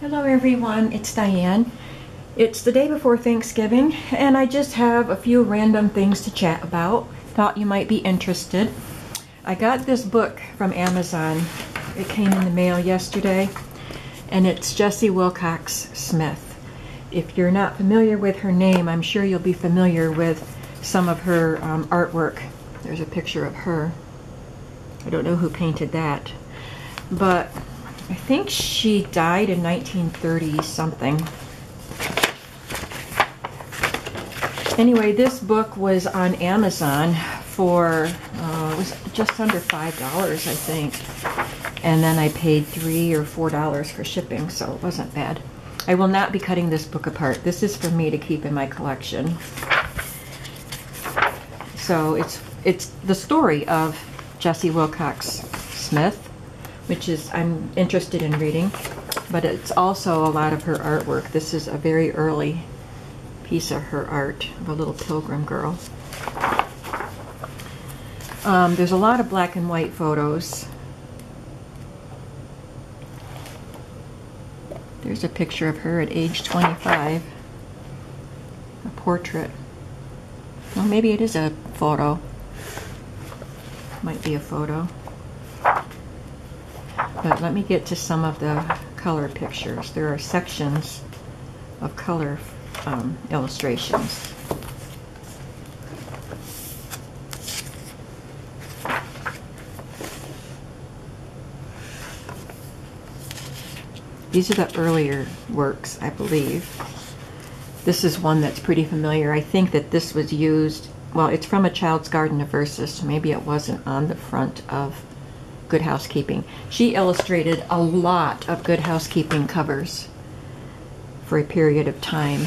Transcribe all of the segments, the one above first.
Hello everyone, it's Diane. It's the day before Thanksgiving and I just have a few random things to chat about. Thought you might be interested. I got this book from Amazon. It came in the mail yesterday and it's Jessie Wilcox Smith. If you're not familiar with her name, I'm sure you'll be familiar with some of her artwork. There's a picture of her. I don't know who painted that, but I think she died in 1930 something. Anyway, this book was on Amazon for it was just under $5, I think, and then I paid $3 or $4 for shipping, so it wasn't bad. I will not be cutting this book apart. This is for me to keep in my collection. So it's the story of Jessie Wilcox Smith, which is I'm interested in reading, but it's also a lot of her artwork. This is a very early piece of her art of a little pilgrim girl. There's a lot of black and white photos. There's a picture of her at age 25, a portrait. Well, maybe it is a photo. Might be a photo. But let me get to some of the color pictures. There are sections of color illustrations. These are the earlier works, I believe. This is one that's pretty familiar. I think that this was used, well, it's from A Child's Garden of Verses, so maybe it wasn't on the front of Good Housekeeping. She illustrated a lot of Good Housekeeping covers for a period of time.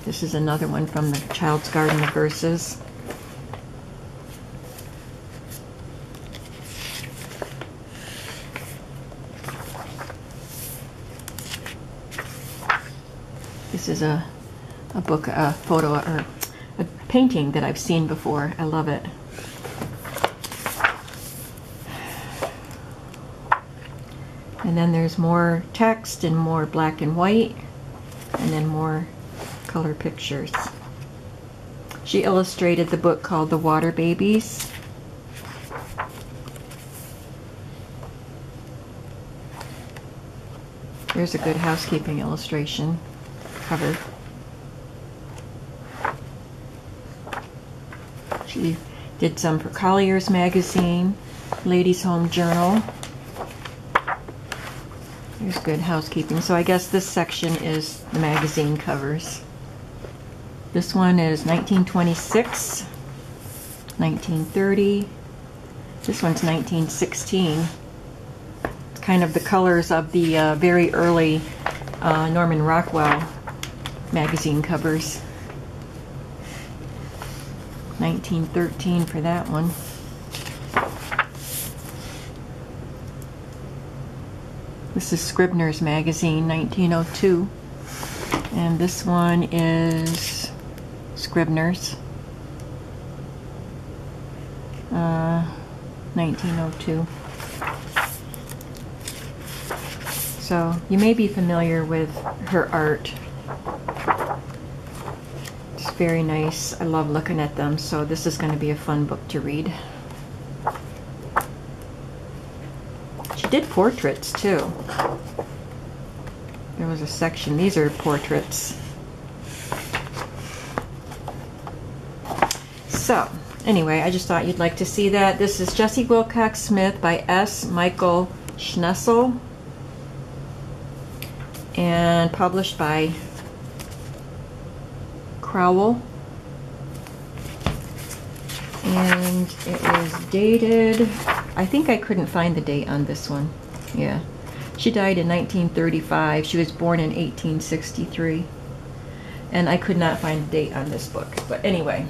This is another one from the Child's Garden of Verses. This is a book, a photo, or a painting that I've seen before. I love it. And then there's more text and more black and white, and then more color pictures. She illustrated the book called The Water Babies. There's a Good Housekeeping illustration cover. She did some for Collier's Magazine, Ladies' Home Journal. There's Good Housekeeping. So I guess this section is the magazine covers. This one is 1926, 1930. This one's 1916. It's kind of the colors of the very early Norman Rockwell magazine covers. 1913 for that one. This is Scribner's Magazine, 1902. And this one is Scribner's, 1902. So you may be familiar with her art. It's very nice. I love looking at them, so this is going to be a fun book to read. She did portraits too. There was a section. These are portraits. So, anyway, I just thought you'd like to see that. This is Jessie Wilcox Smith by S. Michael Schnessel and published by Crowell. And it is dated, I think I couldn't find the date on this one. Yeah. She died in 1935. She was born in 1863. And I could not find the date on this book. But anyway,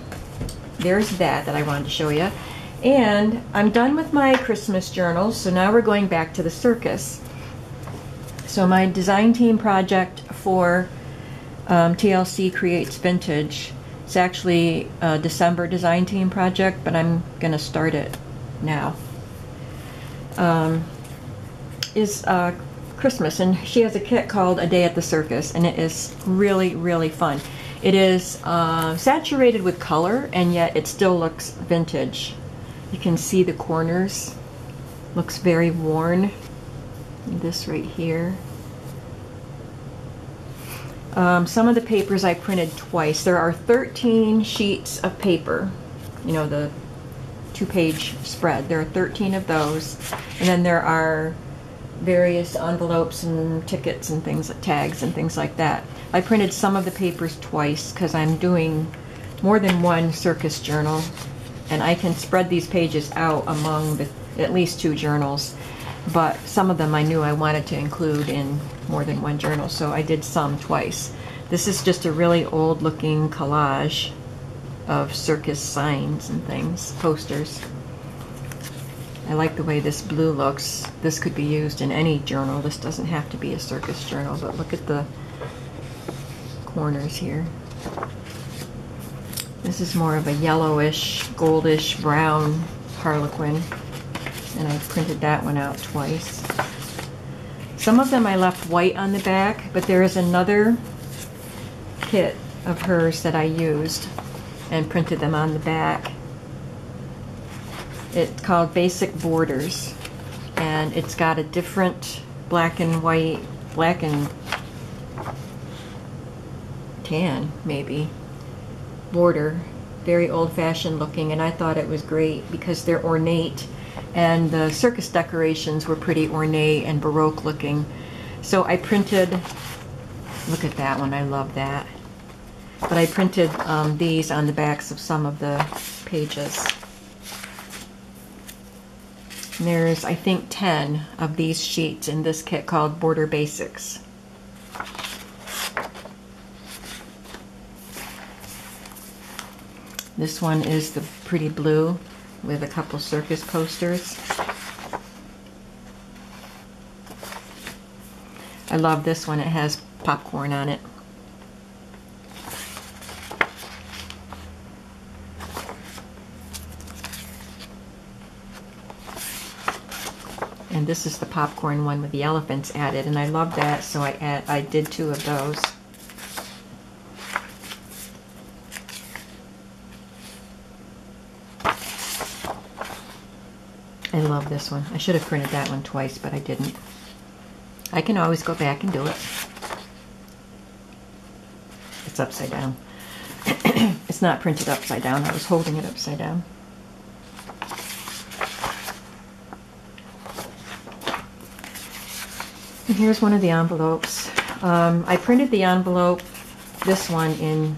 there's that I wanted to show you. And I'm done with my Christmas journals, so now we're going back to the circus. So my design team project for TLC Creates Vintage, it's actually a December design team project, but I'm going to start it now. Is Christmas, and she has a kit called A Day at the Circus, and it is really, really fun. It is saturated with color, and yet it still looks vintage. You can see the corners. Looks very worn. This right here. Some of the papers I printed twice. There are 13 sheets of paper. You know, the 2-page spread. There are 13 of those. And then there are various envelopes and tickets and things, tags and things like that. I printed some of the papers twice because I'm doing more than one circus journal, and I can spread these pages out among at least 2 journals, but some of them I knew I wanted to include in more than one journal, so I did some twice. This is just a really old looking collage of circus signs and things, posters. I like the way this blue looks. This could be used in any journal. This doesn't have to be a circus journal, but look at the corners here. This is more of a yellowish, goldish, brown harlequin, and I printed that one out twice. Some of them I left white on the back, but there is another kit of hers that I used and printed them on the back. It's called Basic Borders, and it's got a different black and white, black and tan maybe, border. Very old-fashioned looking, and I thought it was great because they're ornate, and the circus decorations were pretty ornate and Baroque looking. So I printed, look at that one, I love that. But I printed these on the backs of some of the pages. And there's, I think, 10 of these sheets in this kit called Border Basics. This one is the pretty blue with a couple circus posters. I love this one. It has popcorn on it. And this is the popcorn one with the elephants added, and I love that, so I did 2 of those. I love this one. I should have printed that one twice, but I didn't. I can always go back and do it. It's upside down. It's not printed upside down. I was holding it upside down. And here's one of the envelopes. I printed the envelope, this one, in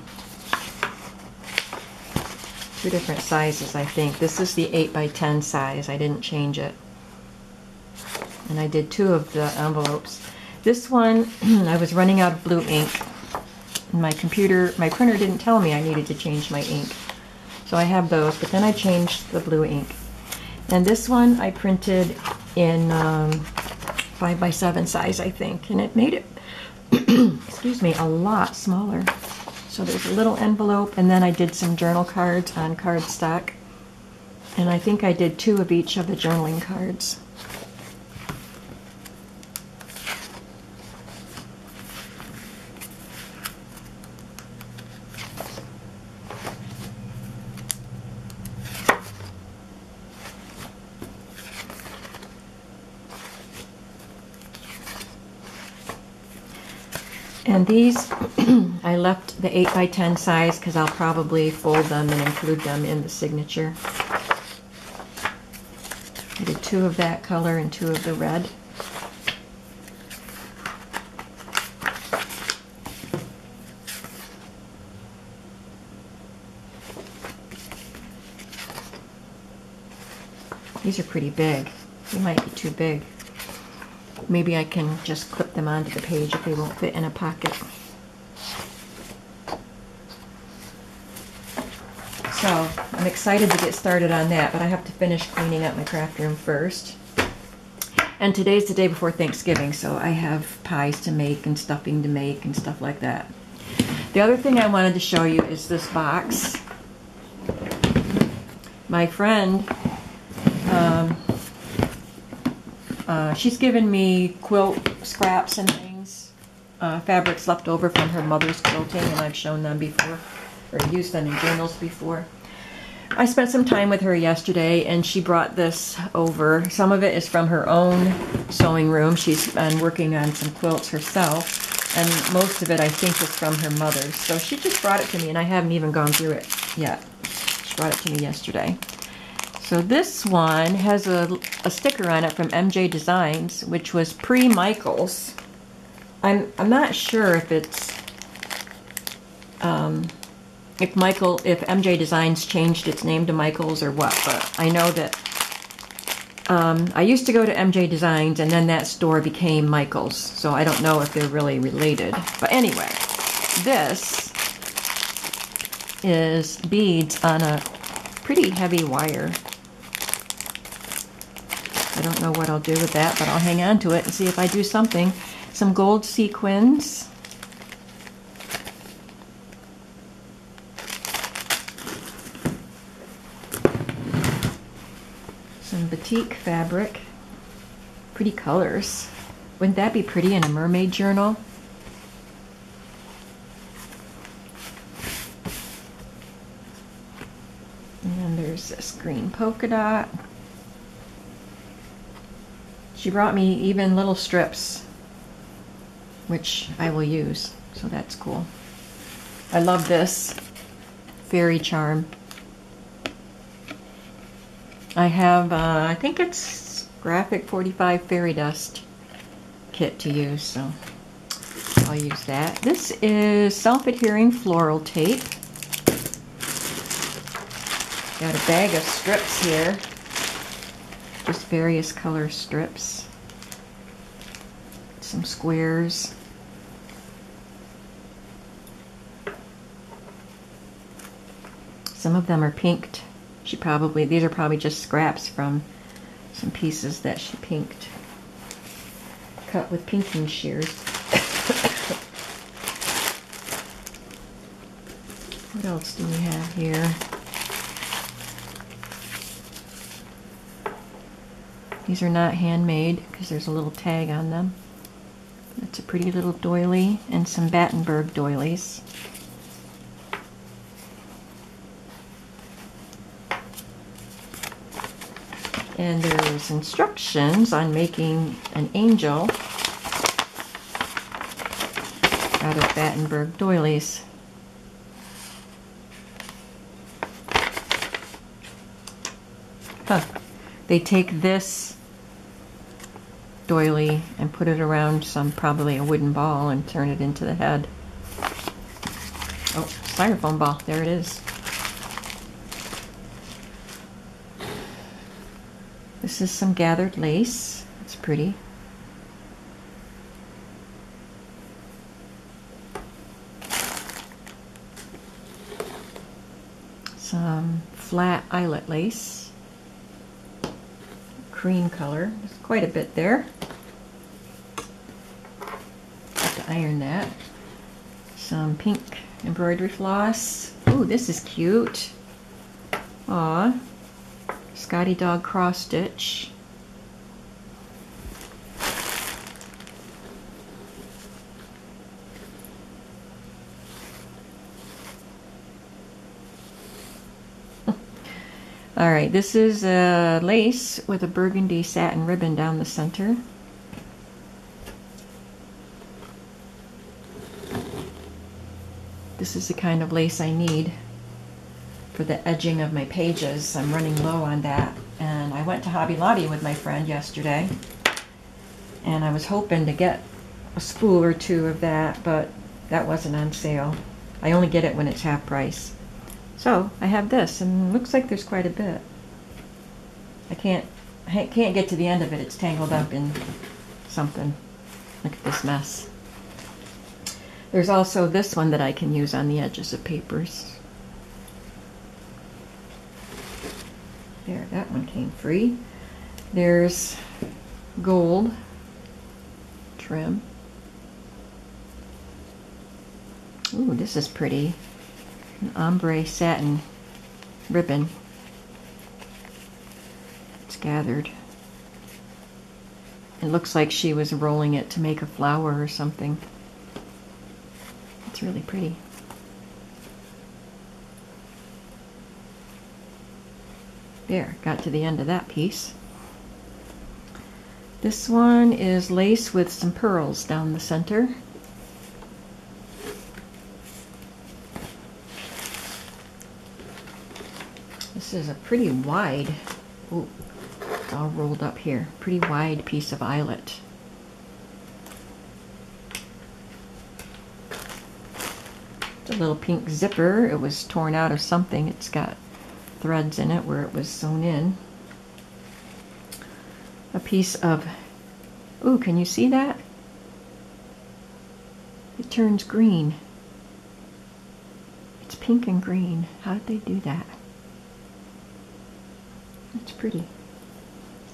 2 different sizes, I think. This is the 8x10 size. I didn't change it. And I did 2 of the envelopes. This one, I was running out of blue ink. And my printer didn't tell me I needed to change my ink. So I have those, but then I changed the blue ink. And this one I printed in 5x7 size, I think. And it made it, excuse me, a lot smaller. So there's a little envelope, and then I did some journal cards on cardstock. And I think I did 2 of each of the journaling cards. And these, I left the 8x10 size because I'll probably fold them and include them in the signature. I did 2 of that color and 2 of the red. These are pretty big. They might be too big. Maybe I can just clip them onto the page if they won't fit in a pocket. So I'm excited to get started on that, but I have to finish cleaning up my craft room first. And today's the day before Thanksgiving, so I have pies to make and stuffing to make and stuff like that. The other thing I wanted to show you is this box. My friend She's given me quilt scraps and things, fabrics left over from her mother's quilting, and I've shown them before, or used them in journals before. I spent some time with her yesterday, and she brought this over. Some of it is from her own sewing room. She's been working on some quilts herself, and most of it I think is from her mother's. So she just brought it to me, and I haven't even gone through it yet. She brought it to me yesterday. So this one has a sticker on it from MJ Designs, which was pre-Michaels. I'm not sure if it's if MJ Designs changed its name to Michaels or what, but I know that I used to go to MJ Designs, and then that store became Michaels, so I don't know if they're really related. But anyway, this is beads on a pretty heavy wire. I don't know what I'll do with that, but I'll hang on to it and see if I do something. Some gold sequins. Some batik fabric. Pretty colors. Wouldn't that be pretty in a mermaid journal? And then there's this green polka dot. She brought me even little strips, which I will use, so that's cool. I love this fairy charm. I have, I think it's Graphic 45 Fairy Dust kit to use, so I'll use that. This is self-adhering floral tape. Got a bag of strips here. Just various color strips. Some squares. Some of them are pinked. These are probably just scraps from some pieces that she pinked. Cut with pinking shears. What else do we have here? These are not handmade because there's a little tag on them. That's a pretty little doily and some Battenberg doilies. And there's instructions on making an angel out of Battenberg doilies. Huh. They take this doily and put it around probably a wooden ball and turn it into the head. Oh, styrofoam ball. There it is. This is some gathered lace. It's pretty. Some flat eyelet lace. Cream color. There's quite a bit there. Have to iron that. Some pink embroidery floss. Ooh, this is cute. Aw. Scotty Dog cross stitch. All right, this is a lace with a burgundy satin ribbon down the center. This is the kind of lace I need for the edging of my pages. I'm running low on that. And I went to Hobby Lobby with my friend yesterday, and I was hoping to get a spool or two of that, but that wasn't on sale. I only get it when it's half price. So I have this, and it looks like there's quite a bit. I can't get to the end of it. It's tangled up in something. Look at this mess. There's also this one that I can use on the edges of papers. There, that one came free. There's gold trim. Ooh, this is pretty. An ombre satin ribbon. It's gathered. It looks like she was rolling it to make a flower or something. It's really pretty. There, got to the end of that piece. This one is lace with some pearls down the center. This is a pretty wide, ooh, it's all rolled up here, pretty wide piece of eyelet. It's a little pink zipper. It was torn out of something. It's got threads in it where it was sewn in. A piece of, ooh, can you see that? It turns green. It's pink and green. How did they do that? It's pretty.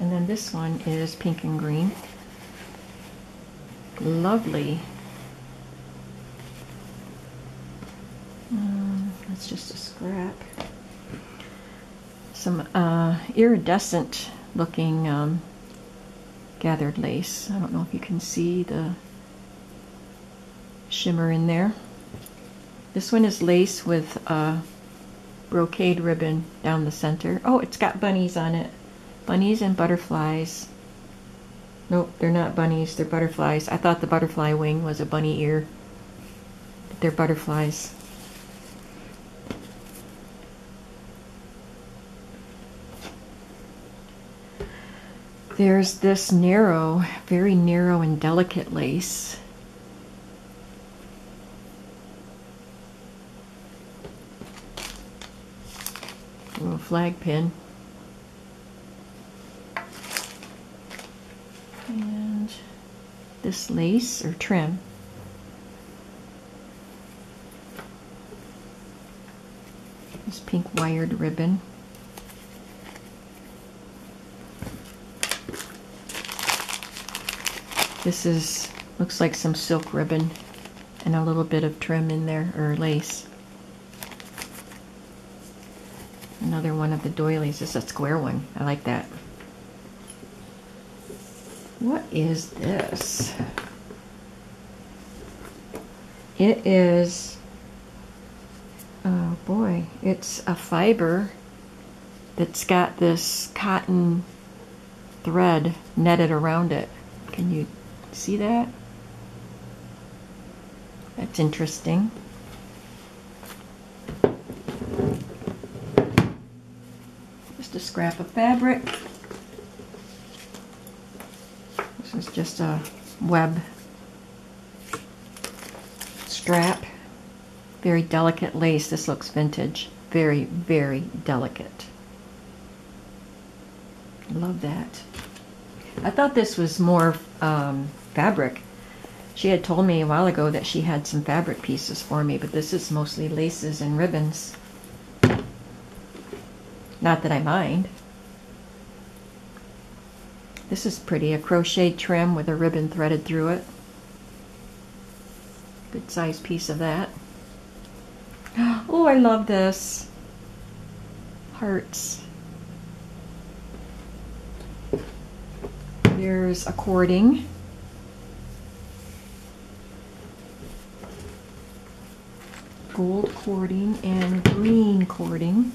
And then this one is pink and green. Lovely. That's just a scrap. Some iridescent looking gathered lace. I don't know if you can see the shimmer in there. This one is lace with brocade ribbon down the center. Oh, it's got bunnies on it. Bunnies and butterflies. Nope, they're not bunnies, they're butterflies. I thought the butterfly wing was a bunny ear, but they're butterflies. There's this narrow, very narrow and delicate lace. A little flag pin. And this lace or trim. This pink wired ribbon. This is, looks like some silk ribbon and a little bit of trim in there, or lace. Another one of the doilies. This is a square one. I like that. What is this? It is, oh boy, it's a fiber that's got this cotton thread netted around it. Can you see that? That's interesting. Just a scrap of fabric. This is just a web strap. Very delicate lace. This looks vintage. Very, very delicate. Love that. I thought this was more fabric. She had told me a while ago that she had some fabric pieces for me, but this is mostly laces and ribbons. Not that I mind. This is pretty, a crochet trim with a ribbon threaded through it. Good size piece of that. Oh, I love this. Hearts. There's a cording. Gold cording and green cording.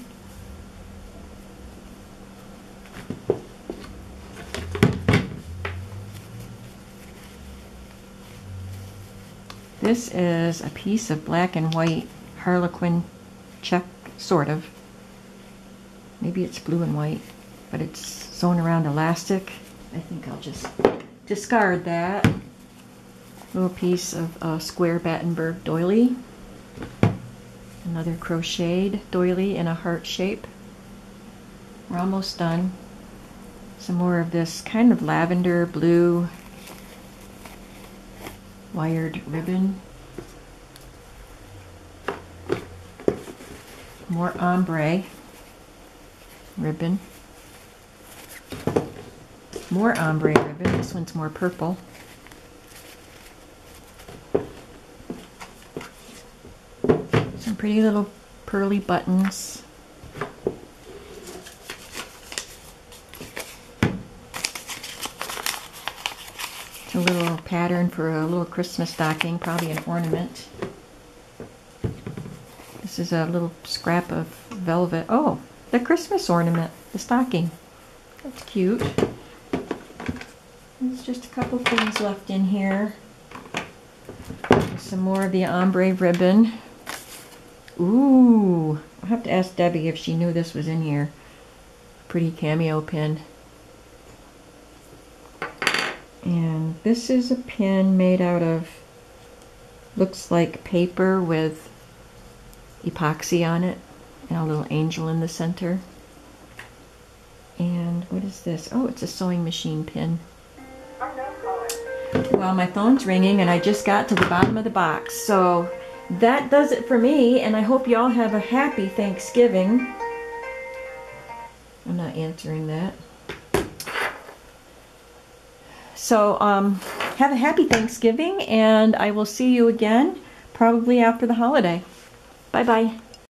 This is a piece of black and white harlequin check, sort of. Maybe it's blue and white, but it's sewn around elastic. I think I'll just discard that. Little piece of square Battenberg doily. Another crocheted doily in a heart shape. We're almost done. Some more of this kind of lavender blue wired ribbon. More ombre ribbon. More ombre ribbon. This one's more purple. Some pretty little pearly buttons. pattern for a little Christmas stocking, probably an ornament. This is a little scrap of velvet. Oh, the Christmas ornament, the stocking. That's cute. There's just a couple things left in here. There's some more of the ombre ribbon. Ooh, I'll have to ask Debbie if she knew this was in here. Pretty cameo pin. And this is a pin made out of, looks like paper with epoxy on it, and a little angel in the center. And what is this? Oh, it's a sewing machine pin. Well, my phone's ringing and I just got to the bottom of the box. So that does it for me, and I hope you all have a happy Thanksgiving. I'm not answering that. So have a happy Thanksgiving, and I will see you again probably after the holiday. Bye-bye.